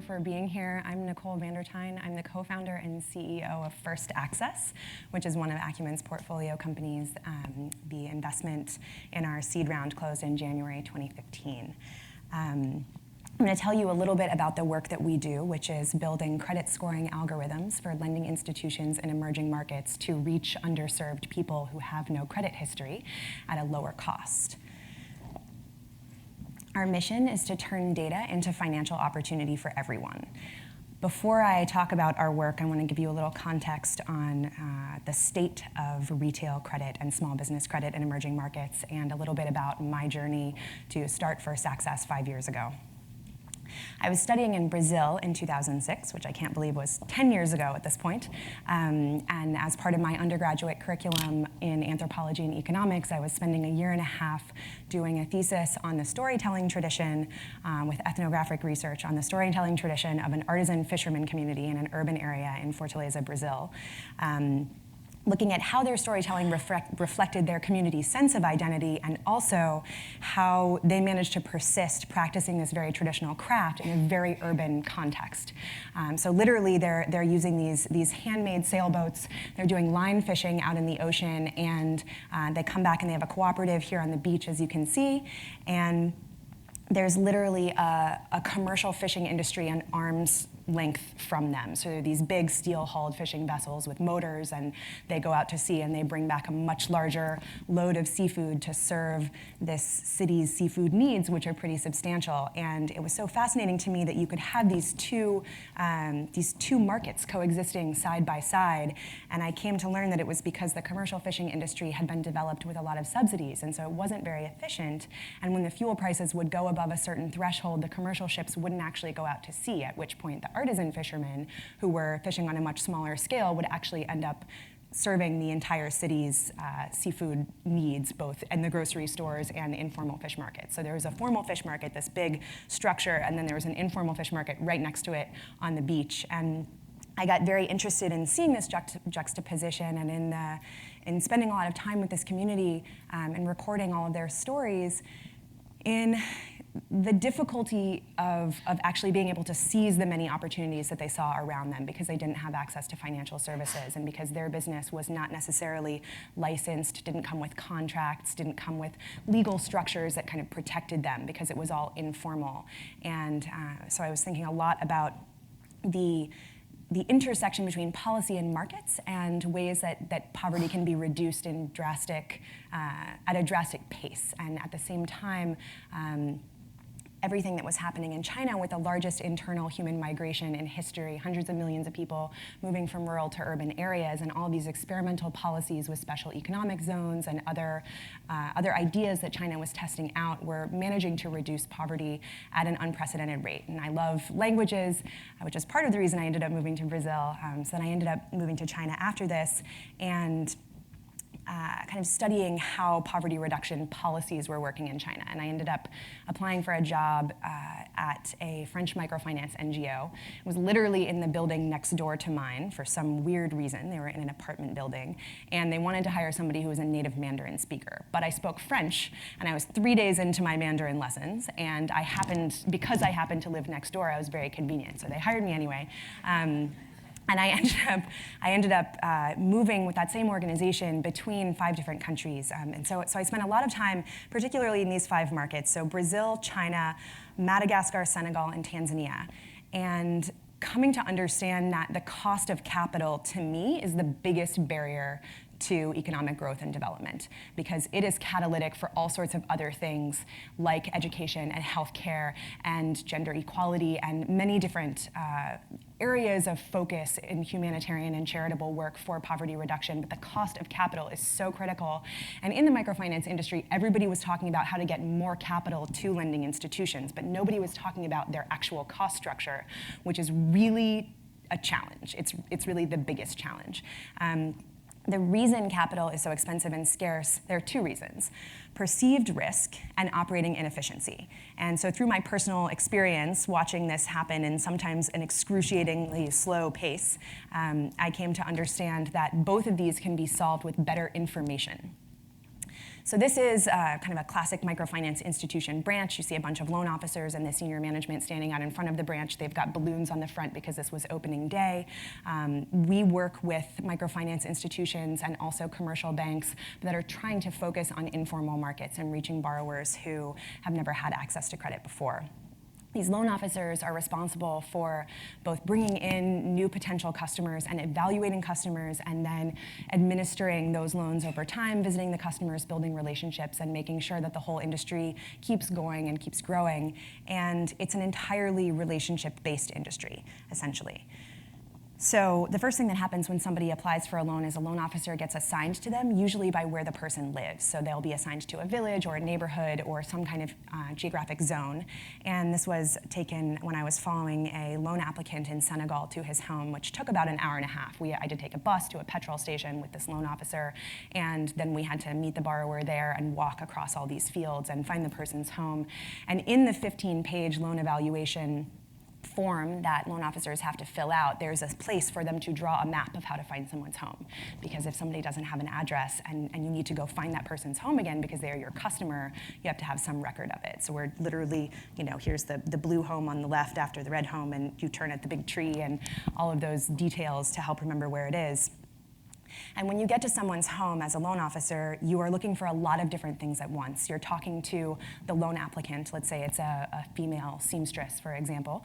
for being here. I'm Nicole Tuin. I'm the co-founder and CEO of First Access, which is one of Acumen's portfolio companies. The investment in our seed round closed in January 2015. I'm going to tell you a little bit about the work that we do, which is building credit scoring algorithms for lending institutions in emerging markets to reach underserved people who have no credit history at a lower cost. Our mission is to turn data into financial opportunity for everyone. Before I talk about our work, I want to give you a little context on the state of retail credit and small business credit in emerging markets, and a little bit about my journey to start First Access 5 years ago. I was studying in Brazil in 2006, which I can't believe was 10 years ago at this point. And as part of my undergraduate curriculum in anthropology and economics, I was spending a year and a half doing a thesis on the storytelling tradition with ethnographic research on the storytelling tradition of an artisan fisherman community in an urban area in Fortaleza, Brazil. Looking at how their storytelling reflected their community's sense of identity, and also how they managed to persist practicing this very traditional craft in a very urban context. So literally they're using these handmade sailboats, they're doing line fishing out in the ocean, and they come back and they have a cooperative here on the beach, as you can see, and there's literally a commercial fishing industry an arm's length from them. So they're these big steel-hulled fishing vessels with motors, and they go out to sea and they bring back a much larger load of seafood to serve this city's seafood needs, which are pretty substantial. And it was so fascinating to me that you could have these two markets coexisting side by side. And I came to learn that it was because the commercial fishing industry had been developed with a lot of subsidies, and so it wasn't very efficient. And when the fuel prices would go above a certain threshold, the commercial ships wouldn't actually go out to sea, at which point the artisan fishermen who were fishing on a much smaller scale would actually end up serving the entire city's seafood needs, both in the grocery stores and the informal fish market. So there was a formal fish market, this big structure, and then there was an informal fish market right next to it on the beach. And I got very interested in seeing this juxtaposition, and in spending a lot of time with this community and recording all of their stories, in the difficulty of actually being able to seize the many opportunities that they saw around them, because they didn't have access to financial services, and because their business was not necessarily licensed, didn't come with contracts, didn't come with legal structures that kind of protected them, because it was all informal. And so I was thinking a lot about the intersection between policy and markets, and ways that poverty can be reduced in at a drastic pace. And at the same time, everything that was happening in China with the largest internal human migration in history, hundreds of millions of people moving from rural to urban areas, and all these experimental policies with special economic zones and other ideas that China was testing out were managing to reduce poverty at an unprecedented rate. And I love languages, which is part of the reason I ended up moving to Brazil. So then I ended up moving to China after this, and kind of studying how poverty reduction policies were working in China. And I ended up applying for a job at a French microfinance NGO. It was literally in the building next door to mine for some weird reason. They were in an apartment building, and they wanted to hire somebody who was a native Mandarin speaker. But I spoke French, and I was 3 days into my Mandarin lessons, and because I happened to live next door, I was very convenient. So they hired me anyway. And I ended up moving with that same organization between 5 different countries. And so I spent a lot of time, particularly in these 5 markets, so Brazil, China, Madagascar, Senegal, and Tanzania. And coming to understand that the cost of capital, to me, is the biggest barrier to economic growth and development, because it is catalytic for all sorts of other things like education and healthcare and gender equality and many different areas of focus in humanitarian and charitable work for poverty reduction. But the cost of capital is so critical. And in the microfinance industry, everybody was talking about how to get more capital to lending institutions, but nobody was talking about their actual cost structure, which is really a challenge. It's really the biggest challenge. The reason capital is so expensive and scarce, there are 2 reasons: perceived risk and operating inefficiency. And so through my personal experience watching this happen in sometimes an excruciatingly slow pace, I came to understand that both of these can be solved with better information. So this is kind of a classic microfinance institution branch. You see a bunch of loan officers and the senior management standing out in front of the branch. They've got balloons on the front because this was opening day. We work with microfinance institutions and also commercial banks that are trying to focus on informal markets and reaching borrowers who have never had access to credit before. These loan officers are responsible for both bringing in new potential customers and evaluating customers, and then administering those loans over time, visiting the customers, building relationships, and making sure that the whole industry keeps going and keeps growing. And it's an entirely relationship-based industry, essentially. So the first thing that happens when somebody applies for a loan is a loan officer gets assigned to them, usually by where the person lives. So they'll be assigned to a village or a neighborhood or some kind of geographic zone. And this was taken when I was following a loan applicant in Senegal to his home, which took about an hour and a half. I had to take a bus to a petrol station with this loan officer, and then we had to meet the borrower there and walk across all these fields and find the person's home. And in the 15-page loan evaluation form that loan officers have to fill out, there's a place for them to draw a map of how to find someone's home. Because if somebody doesn't have an address and you need to go find that person's home again because they're your customer, you have to have some record of it. So we're literally, here's the blue home on the left after the red home, and you turn at the big tree, and all of those details to help remember where it is. And when you get to someone's home as a loan officer, you are looking for a lot of different things at once. You're talking to the loan applicant. Let's say it's a female seamstress, for example.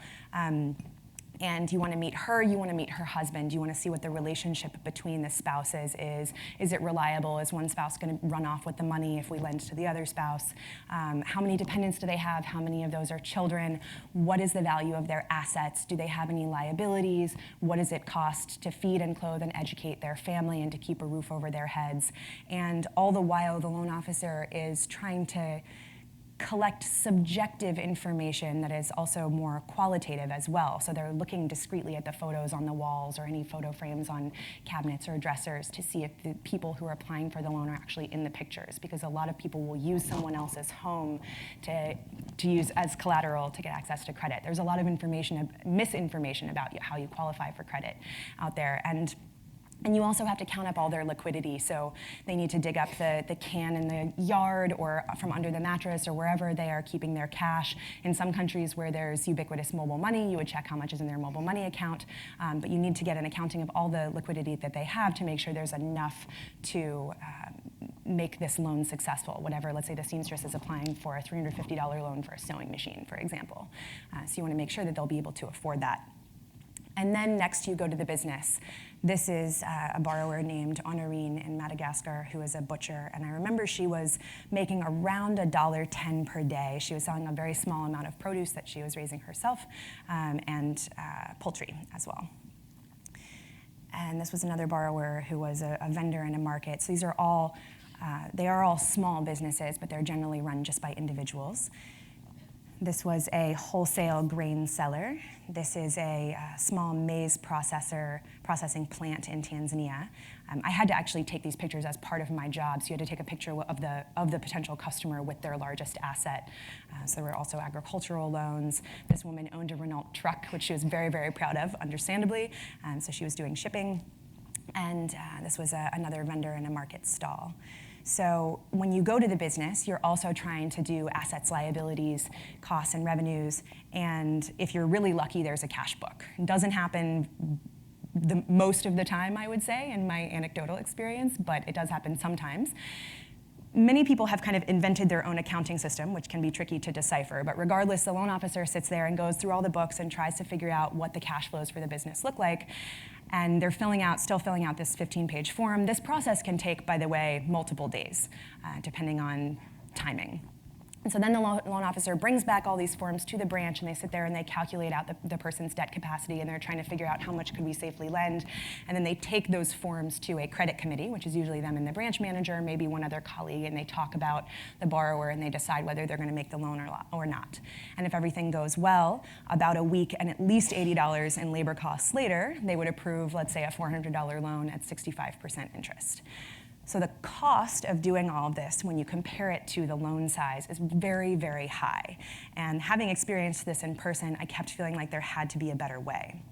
And you want to meet her, you want to meet her husband, you want to see what the relationship between the spouses is. Is it reliable? Is one spouse going to run off with the money if we lend to the other spouse? How many dependents do they have? How many of those are children? What is the value of their assets? Do they have any liabilities? What does it cost to feed and clothe and educate their family and to keep a roof over their heads? And all the while, the loan officer is trying to collect subjective information that is also more qualitative as well. So they're looking discreetly at the photos on the walls or any photo frames on cabinets or dressers to see if the people who are applying for the loan are actually in the pictures, because a lot of people will use someone else's home to use as collateral to get access to credit. There's a lot of misinformation about how you qualify for credit out there. And you also have to count up all their liquidity. So they need to dig up the can in the yard or from under the mattress or wherever they are keeping their cash. In some countries where there's ubiquitous mobile money, you would check how much is in their mobile money account. But you need to get an accounting of all the liquidity that they have to make sure there's enough to make this loan successful. Whatever, let's say the seamstress is applying for a $350 loan for a sewing machine, for example. So you want to make sure that they'll be able to afford that. And then next you go to the business. This is a borrower named Honorine in Madagascar who is a butcher. And I remember she was making around $1.10 per day. She was selling a very small amount of produce that she was raising herself, and poultry as well. And this was another borrower who was a vendor in a market. So these are all, they are all small businesses, but they're generally run just by individuals. This was a wholesale grain seller. This is a small maize processing plant in Tanzania. I had to actually take these pictures as part of my job, so you had to take a picture of the potential customer with their largest asset. So there were also agricultural loans. This woman owned a Renault truck, which she was very, very proud of, understandably. So she was doing shipping. And this was another vendor in a market stall. So when you go to the business, you're also trying to do assets, liabilities, costs, and revenues. And if you're really lucky, there's a cash book. It doesn't happen most of the time, I would say, in my anecdotal experience, but it does happen sometimes. Many people have kind of invented their own accounting system, which can be tricky to decipher. But regardless, the loan officer sits there and goes through all the books and tries to figure out what the cash flows for the business look like. And they're still filling out this 15-page form. This process can take, by the way, multiple days, depending on timing. And so then the loan officer brings back all these forms to the branch, and they sit there and they calculate out the person's debt capacity, and they're trying to figure out how much could we safely lend. And then they take those forms to a credit committee, which is usually them and the branch manager, maybe one other colleague, and they talk about the borrower, and they decide whether they're going to make the loan or not. And if everything goes well, about a week and at least $80 in labor costs later, they would approve, let's say, a $400 loan at 65% interest. So the cost of doing all of this, when you compare it to the loan size, is very, very high. And having experienced this in person, I kept feeling like there had to be a better way.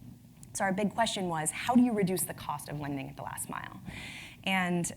So our big question was, how do you reduce the cost of lending at the last mile? And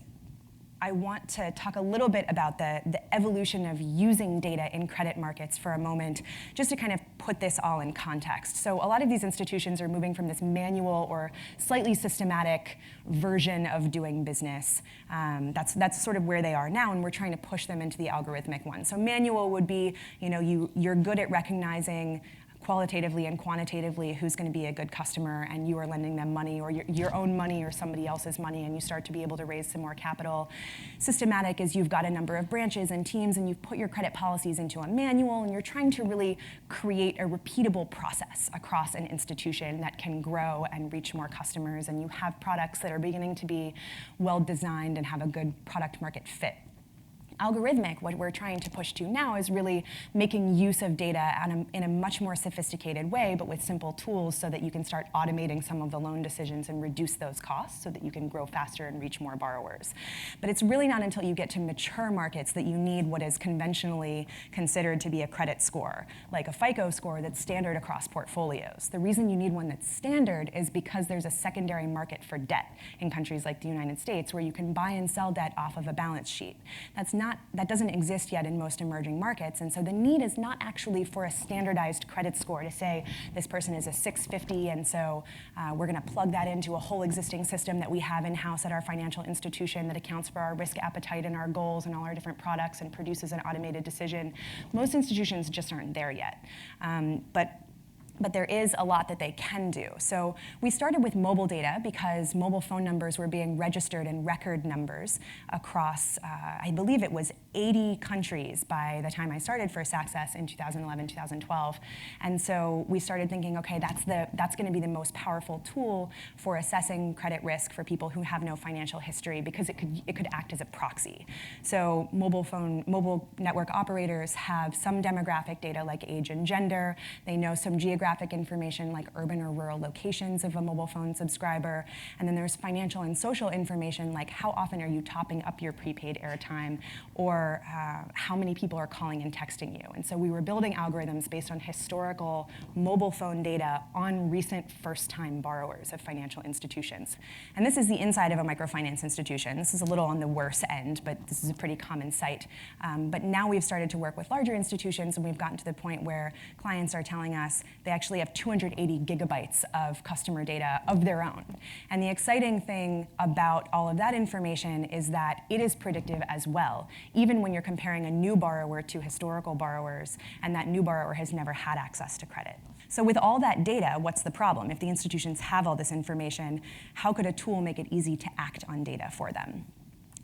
I want to talk a little bit about the evolution of using data in credit markets for a moment, just to kind of put this all in context. So a lot of these institutions are moving from this manual or slightly systematic version of doing business. That's sort of where they are now, and we're trying to push them into the algorithmic one. So manual would be, you're good at recognizing qualitatively and quantitatively who's going to be a good customer, and you are lending them money, or your own money or somebody else's money, and you start to be able to raise some more capital. Systematic is you've got a number of branches and teams, and you've put your credit policies into a manual, and you're trying to really create a repeatable process across an institution that can grow and reach more customers, and you have products that are beginning to be well designed and have a good product market fit. Algorithmic, what we're trying to push to now, is really making use of data in a much more sophisticated way, but with simple tools, so that you can start automating some of the loan decisions and reduce those costs so that you can grow faster and reach more borrowers. But it's really not until you get to mature markets that you need what is conventionally considered to be a credit score, like a FICO score that's standard across portfolios. The reason you need one that's standard is because there's a secondary market for debt in countries like the United States, where you can buy and sell debt off of a balance sheet. That doesn't exist yet in most emerging markets, and so the need is not actually for a standardized credit score to say this person is a 650, and so we're going to plug that into a whole existing system that we have in-house at our financial institution that accounts for our risk appetite and our goals and all our different products and produces an automated decision. Most institutions just aren't there yet. But there is a lot that they can do. So we started with mobile data because mobile phone numbers were being registered in record numbers across, I believe it was 80 countries by the time I started First Access in 2011, 2012. And so we started thinking, okay, that's going to be the most powerful tool for assessing credit risk for people who have no financial history, because it could act as a proxy. So mobile network operators have some demographic data like age and gender. They know some geographic information like urban or rural locations of a mobile phone subscriber. And then there's financial and social information like how often are you topping up your prepaid airtime, or how many people are calling and texting you. And so we were building algorithms based on historical mobile phone data on recent first-time borrowers of financial institutions. And this is the inside of a microfinance institution. This is a little on the worse end, but this is a pretty common sight. But now we've started to work with larger institutions, and we've gotten to the point where clients are telling us they actually have 280 gigabytes of customer data of their own. And the exciting thing about all of that information is that it is predictive as well, even when you're comparing a new borrower to historical borrowers, and that new borrower has never had access to credit. So with all that data, what's the problem? If the institutions have all this information, how could a tool make it easy to act on data for them?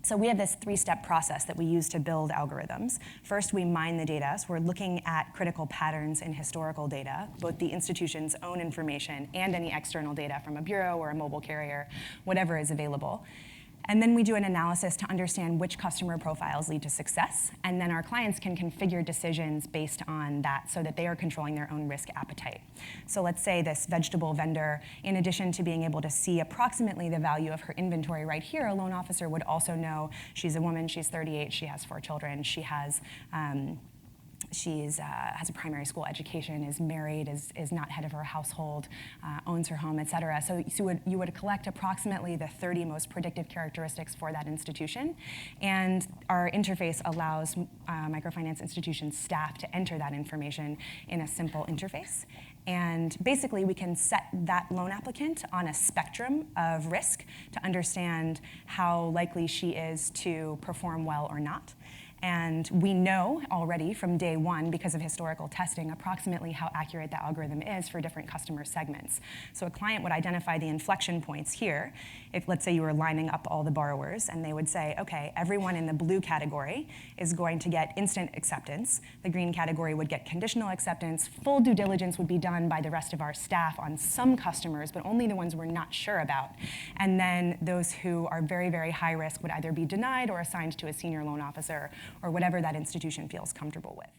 So we have this three-step process that we use to build algorithms. First, we mine the data. So we're looking at critical patterns in historical data, both the institution's own information and any external data from a bureau or a mobile carrier, whatever is available. And then we do an analysis to understand which customer profiles lead to success, and then our clients can configure decisions based on that so that they are controlling their own risk appetite. So let's say this vegetable vendor, in addition to being able to see approximately the value of her inventory right here, a loan officer would also know she's a woman, she's 38, she has 4 children, she has has a primary school education, is married, is not head of her household, owns her home, et cetera. So you would collect approximately the 30 most predictive characteristics for that institution. And our interface allows microfinance institution staff to enter that information in a simple interface. And basically, we can set that loan applicant on a spectrum of risk to understand how likely she is to perform well or not. And we know already from day one, because of historical testing, approximately how accurate the algorithm is for different customer segments. So a client would identify the inflection points here. If, let's say, you were lining up all the borrowers, and they would say, okay, everyone in the blue category is going to get instant acceptance. The green category would get conditional acceptance. Full due diligence would be done by the rest of our staff on some customers, but only the ones we're not sure about. And then those who are very, very high risk would either be denied or assigned to a senior loan officer, or whatever that institution feels comfortable with.